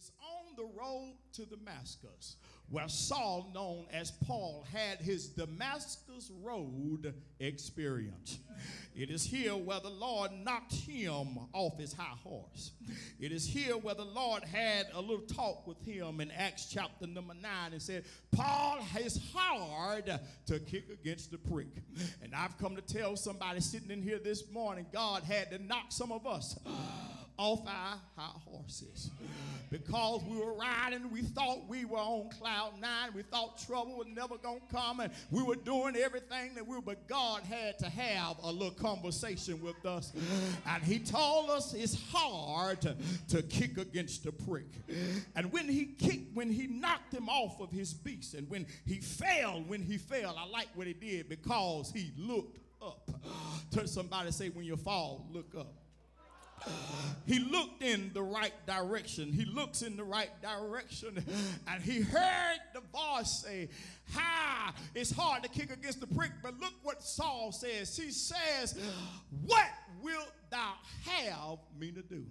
It's on the road to Damascus, where Saul, known as Paul, had his Damascus Road experience. It is here where the Lord knocked him off his high horse. It is here where the Lord had a little talk with him in Acts chapter number 9 and said, Paul is hard to kick against the prick. And I've come to tell somebody sitting in here this morning, God had to knock some of us off our high horses because we were riding. We thought we were on cloud nine. We thought trouble was never gonna come, and we were doing everything that we were. But God had to have a little conversation with us, and He told us it's hard to kick against the prick. And when He knocked him off of his beast, and when he fell, I like what He did because he looked up. Turn somebody, say, when you fall, look up. He looked in the right direction. He looks in the right direction, and he heard the voice say, "Hi, it's hard to kick against the prick." But look what Saul says. He says, "What wilt thou have me to do?"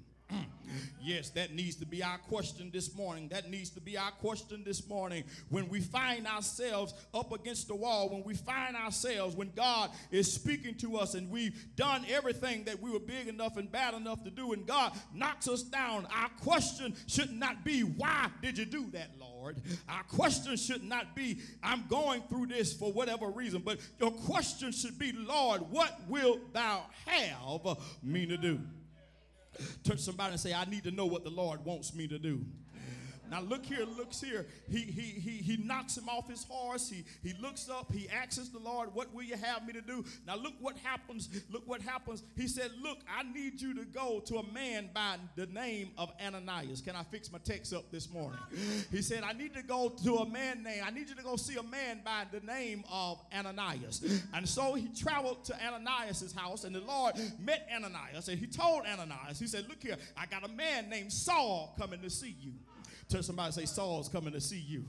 Yes, that needs to be our question this morning. That needs to be our question this morning. When we find ourselves up against the wall, when we find ourselves, when God is speaking to us and we've done everything that we were big enough and bad enough to do, and God knocks us down, our question should not be, "Why did you do that, Lord?" Our question should not be, "I'm going through this for whatever reason." But your question should be, "Lord, what wilt thou have me to do?" Touch somebody and say, "I need to know what the Lord wants me to do." Now look here, looks here. He knocks him off his horse. He looks up. He asks the Lord, "What will you have me to do?" Now look what happens. Look what happens. He said, "Look, I need you to go to a man by the name of Ananias." Can I fix my text up this morning? He said, I need to go to a man named, I need you to go see a man by the name of Ananias. And so he traveled to Ananias' house, and the Lord met Ananias, and he told Ananias, he said, "Look here, I got a man named Saul coming to see you." Tell somebody, say, "Saul's coming to see you."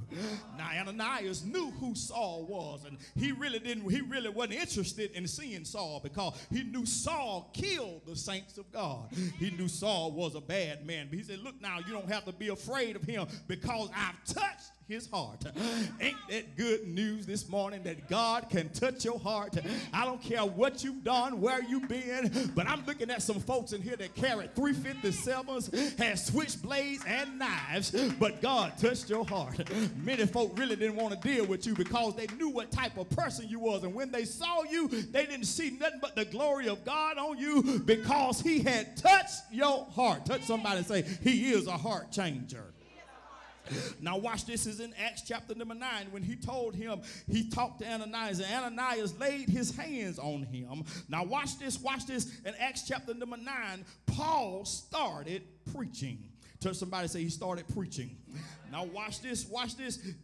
Now Ananias knew who Saul was, and he really wasn't interested in seeing Saul because he knew Saul killed the saints of God. He knew Saul was a bad man. But he said, "Look now, you don't have to be afraid of him because I've touched his heart." Ain't that good news this morning that God can touch your heart? I don't care what you've done, where you've been, but I'm looking at some folks in here that carried 357s, had switchblades and knives, but God touched your heart. Many folk really didn't want to deal with you because they knew what type of person you was, and when they saw you, they didn't see nothing but the glory of God on you because He had touched your heart. Touch somebody and say, "He is a heart changer." Now watch this. Is in Acts chapter number 9 when he told him, he talked to Ananias, and Ananias laid his hands on him. Now watch this. In Acts chapter number 9, Paul started preaching. Tell somebody, say, he started preaching. Now watch this.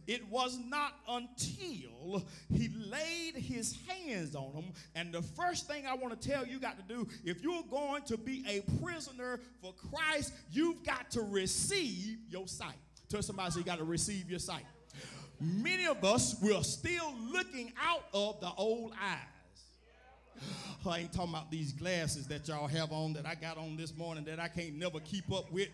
It was not until he laid his hands on them. And the first thing I want to tell you got to do, if you're going to be a prisoner for Christ, you've got to receive your sight. Tell somebody, say, you got to receive your sight. Many of us, we're still looking out of the old eyes. I ain't talking about these glasses that y'all have on that I got on this morning that I can't never keep up with.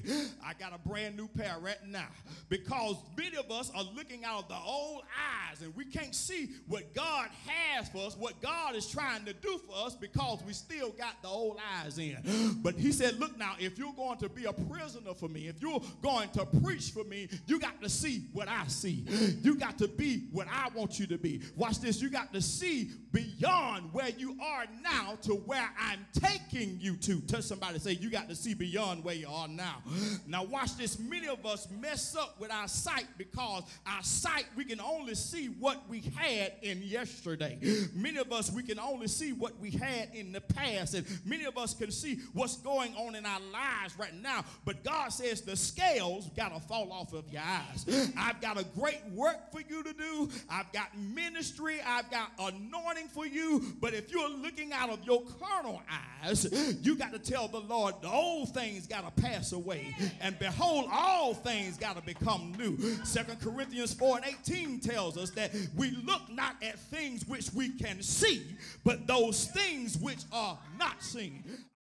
I got a brand new pair right now because many of us are looking out of the old eyes and we can't see what God has for us, what God is trying to do for us because we still got the old eyes in. But he said, "Look now, if you're going to be a prisoner for me, if you're going to preach for me, you got to see what I see. You got to be what I want you to be." Watch this. You got to see beyond where you are now to where I'm taking you to. Touch somebody, say, you got to see beyond where you are now. Now watch this. Many of us mess up with our sight because our sight, we can only see what we had in yesterday. Many of us, we can only see what we had in the past, and many of us can see what's going on in our lives right now. But God says the scales got to fall off of your eyes. I've got a great work for you to do. I've got ministry. I've got anointing for you. But if you're looking out of your carnal eyes, you got to tell the Lord, the old things got to pass away, and behold, all things got to become new. 2 Corinthians 4:18 tells us that we look not at things which we can see, but those things which are not seen.